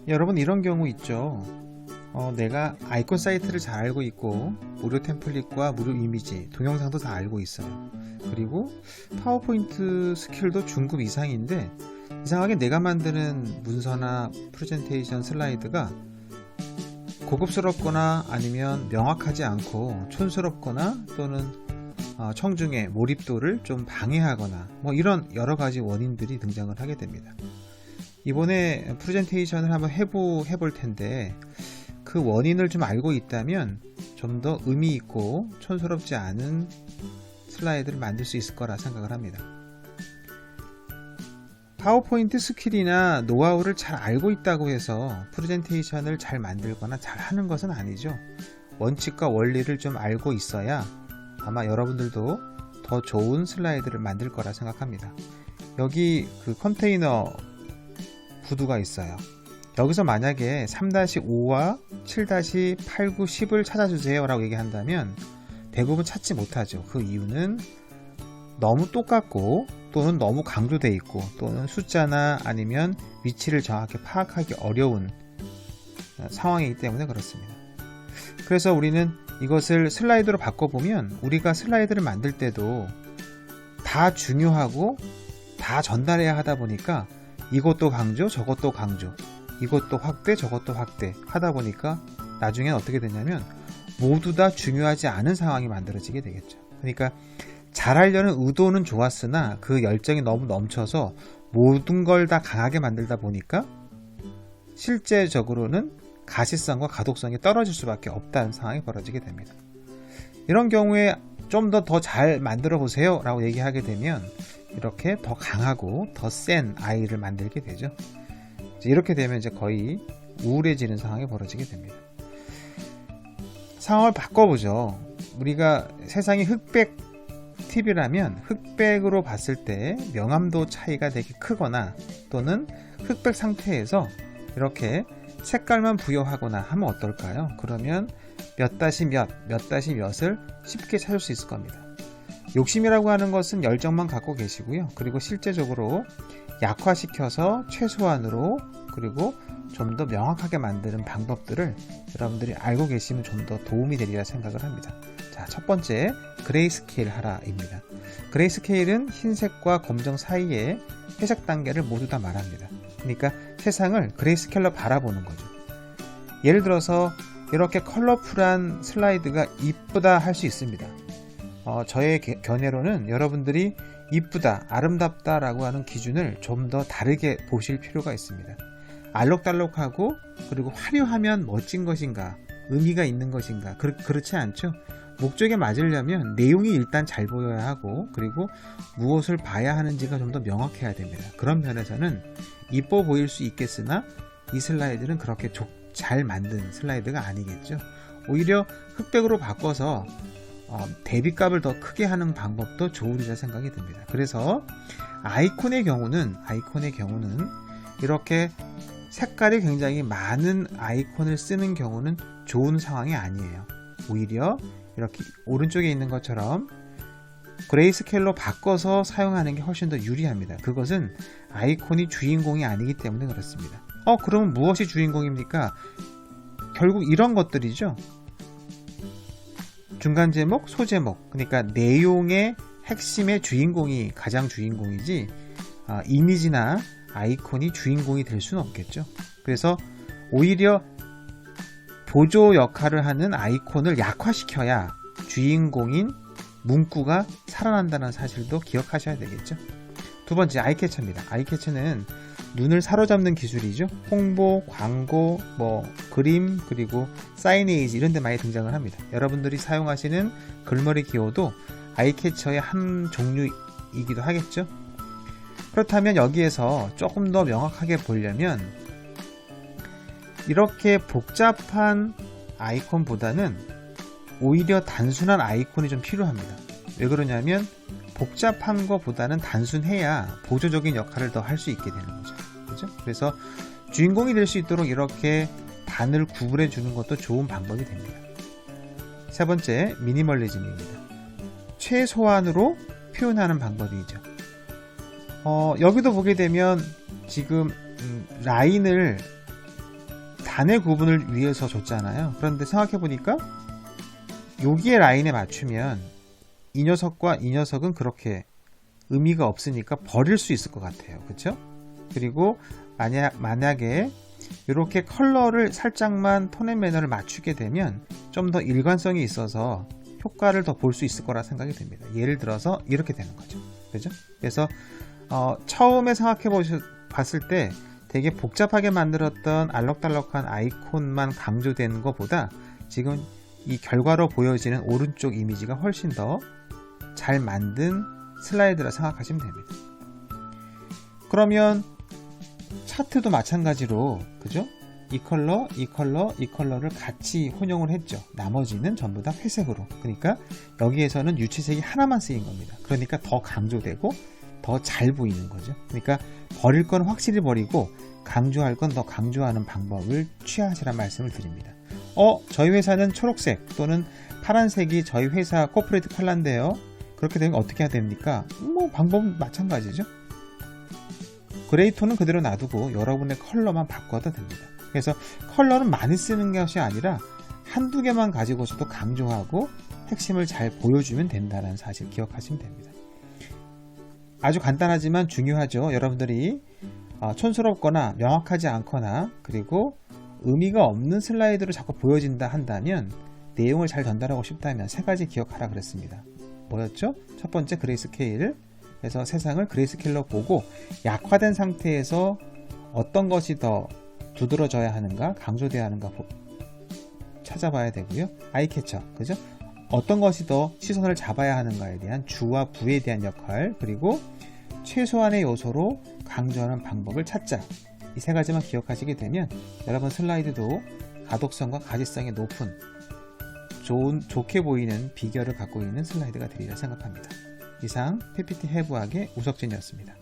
여러분, 이런 경우 있죠. 내가 아이콘 사이트를 잘 알고 있고 무료 템플릿과 무료 이미지, 동영상도 다 알고 있어요. 그리고 파워포인트 스킬도 중급 이상인데 이상하게 내가 만드는 문서나 프레젠테이션 슬라이드가 고급스럽거나 아니면 명확하지 않고 촌스럽거나 또는 청중의 몰입도를 좀 방해하거나 뭐 이런 여러가지 원인들이 등장을 하게 됩니다. 이번에 프레젠테이션을 한번 해볼 텐데 그 원인을 좀 알고 있다면 좀 더 의미 있고 촌스럽지 않은 슬라이드를 만들 수 있을 거라 생각을 합니다. 파워포인트 스킬이나 노하우를 잘 알고 있다고 해서 프레젠테이션을 잘 만들거나 잘 하는 것은 아니죠. 원칙과 원리를 좀 알고 있어야 아마 여러분들도 더 좋은 슬라이드를 만들 거라 생각합니다. 여기 그 컨테이너 구두가 있어요. 여기서 만약에 3-5와 7-8, 9, 10을 찾아주세요 라고 얘기한다면 대부분 찾지 못하죠. 그 이유는 너무 똑같고 또는 너무 강조되어 있고 또는 숫자나 아니면 위치를 정확히 파악하기 어려운 상황이기 때문에 그렇습니다. 그래서 우리는 이것을 슬라이드로 바꿔보면 우리가 슬라이드를 만들 때도 다 중요하고 다 전달해야 하다 보니까 이것도 강조, 저것도 강조, 이것도 확대, 저것도 확대 하다 보니까 나중엔 어떻게 되냐면 모두 다 중요하지 않은 상황이 만들어지게 되겠죠. 그러니까 잘하려는 의도는 좋았으나 그 열정이 너무 넘쳐서 모든 걸 다 강하게 만들다 보니까 실제적으로는 가시성과 가독성이 떨어질 수밖에 없다는 상황이 벌어지게 됩니다. 이런 경우에 좀 더 잘 만들어 보세요 라고 얘기하게 되면 이렇게 더 강하고 더 센 아이를 만들게 되죠. 이렇게 되면 이제 거의 우울해지는 상황이 벌어지게 됩니다. 상황을 바꿔보죠. 우리가 세상이 흑백 TV라면 흑백으로 봤을 때 명암도 차이가 되게 크거나 또는 흑백 상태에서 이렇게 색깔만 부여하거나 하면 어떨까요? 그러면 몇 다시 몇 다시 몇을 쉽게 찾을 수 있을 겁니다. 욕심이라고 하는 것은 열정만 갖고 계시고요. 그리고 실제적으로 약화시켜서 최소한으로 그리고 좀 더 명확하게 만드는 방법들을 여러분들이 알고 계시면 좀 더 도움이 되리라 생각을 합니다. 자, 첫 번째 그레이스케일 하라입니다. 그레이스케일은 흰색과 검정 사이의 해석 단계를 모두 다 말합니다. 그러니까 세상을 그레이스케일로 바라보는 거죠. 예를 들어서 이렇게 컬러풀한 슬라이드가 이쁘다 할 수 있습니다. 저의 견해로는 여러분들이 이쁘다, 아름답다 라고 하는 기준을 좀 더 다르게 보실 필요가 있습니다. 알록달록하고 그리고 화려하면 멋진 것인가, 의미가 있는 것인가, 그렇지 않죠? 목적에 맞으려면 내용이 일단 잘 보여야 하고 그리고 무엇을 봐야 하는지가 좀 더 명확해야 됩니다. 그런 면에서는 이뻐 보일 수 있겠으나 이 슬라이드는 그렇게 잘 만든 슬라이드가 아니겠죠. 오히려 흑백으로 바꿔서 대비값을 더 크게 하는 방법도 좋으리라 생각이 듭니다. 그래서 아이콘의 경우는 이렇게 색깔이 굉장히 많은 아이콘을 쓰는 경우는 좋은 상황이 아니에요. 오히려 이렇게 오른쪽에 있는 것처럼 그레이스케일로 바꿔서 사용하는 게 훨씬 더 유리합니다. 그것은 아이콘이 주인공이 아니기 때문에 그렇습니다. 그러면 무엇이 주인공입니까? 결국 이런 것들이죠. 중간 제목, 소제목, 그러니까 내용의 핵심의 주인공이 가장 주인공이지 이미지나 아이콘이 주인공이 될 수는 없겠죠. 그래서 오히려 보조 역할을 하는 아이콘을 약화시켜야 주인공인 문구가 살아난다는 사실도 기억하셔야 되겠죠. 두 번째, 아이캐쳐입니다. 아이캐쳐는 눈을 사로잡는 기술이죠. 홍보, 광고, 그림, 그리고 사이네이지 이런 데 많이 등장을 합니다. 여러분들이 사용하시는 글머리 기호도 아이캐쳐의 한 종류이기도 하겠죠. 그렇다면 여기에서 조금 더 명확하게 보려면 이렇게 복잡한 아이콘보다는 오히려 단순한 아이콘이 좀 필요합니다. 왜 그러냐면 복잡한 것보다는 단순해야 보조적인 역할을 더 할 수 있게 되는 거죠. 그죠? 그래서 주인공이 될 수 있도록 이렇게 단을 구분해 주는 것도 좋은 방법이 됩니다. 세 번째, 미니멀리즘입니다. 최소한으로 표현하는 방법이죠. 여기도 보게 되면 지금 라인을 단의 구분을 위해서 줬잖아요. 그런데 생각해보니까 여기에 라인에 맞추면 이 녀석과 이 녀석은 그렇게 의미가 없으니까 버릴 수 있을 것 같아요. 그쵸? 그리고 만약에 이렇게 컬러를 살짝만 톤 앤 매너를 맞추게 되면 좀 더 일관성이 있어서 효과를 더 볼 수 있을 거라 생각이 듭니다. 예를 들어서 이렇게 되는 거죠. 그죠? 그래서 처음에 생각해 봤을 때 되게 복잡하게 만들었던 알록달록한 아이콘만 강조된 것보다 지금 이 결과로 보여지는 오른쪽 이미지가 훨씬 더 잘 만든 슬라이드라 생각하시면 됩니다. 그러면 차트도 마찬가지로 그죠? 이 컬러, 이 컬러, 이 컬러를 같이 혼용을 했죠. 나머지는 전부 다 회색으로. 그러니까 여기에서는 유치색이 하나만 쓰인 겁니다. 그러니까 더 강조되고 더 잘 보이는 거죠. 그러니까 버릴 건 확실히 버리고 강조할 건 더 강조하는 방법을 취하시란 말씀을 드립니다. 저희 회사는 초록색 또는 파란색이 저희 회사 코퍼레이트 컬러인데요. 그렇게 되면 어떻게 해야 됩니까? 방법은 마찬가지죠. 그레이 톤은 그대로 놔두고 여러분의 컬러만 바꿔도 됩니다. 그래서 컬러는 많이 쓰는 것이 아니라 한두 개만 가지고서도 강조하고 핵심을 잘 보여주면 된다는 사실 기억하시면 됩니다. 아주 간단하지만 중요하죠. 여러분들이 촌스럽거나 명확하지 않거나 그리고 의미가 없는 슬라이드로 자꾸 보여진다 한다면 내용을 잘 전달하고 싶다면 세 가지 기억하라 그랬습니다. 뭐였죠? 첫 번째 그레이스케일. 그래서 세상을 그레이스케일로 보고 약화된 상태에서 어떤 것이 더 두드러져야 하는가, 강조돼야 하는가 찾아봐야 되고요. 아이캐쳐, 그죠? 어떤 것이 더 시선을 잡아야 하는가에 대한 주와 부에 대한 역할, 그리고 최소한의 요소로 강조하는 방법을 찾자. 이 세 가지만 기억하시게 되면 여러분 슬라이드도 가독성과 가지성이 높은 좋게 보이는 비결을 갖고 있는 슬라이드가 되리라 생각합니다. 이상 PPT 해부학의 우석진이었습니다.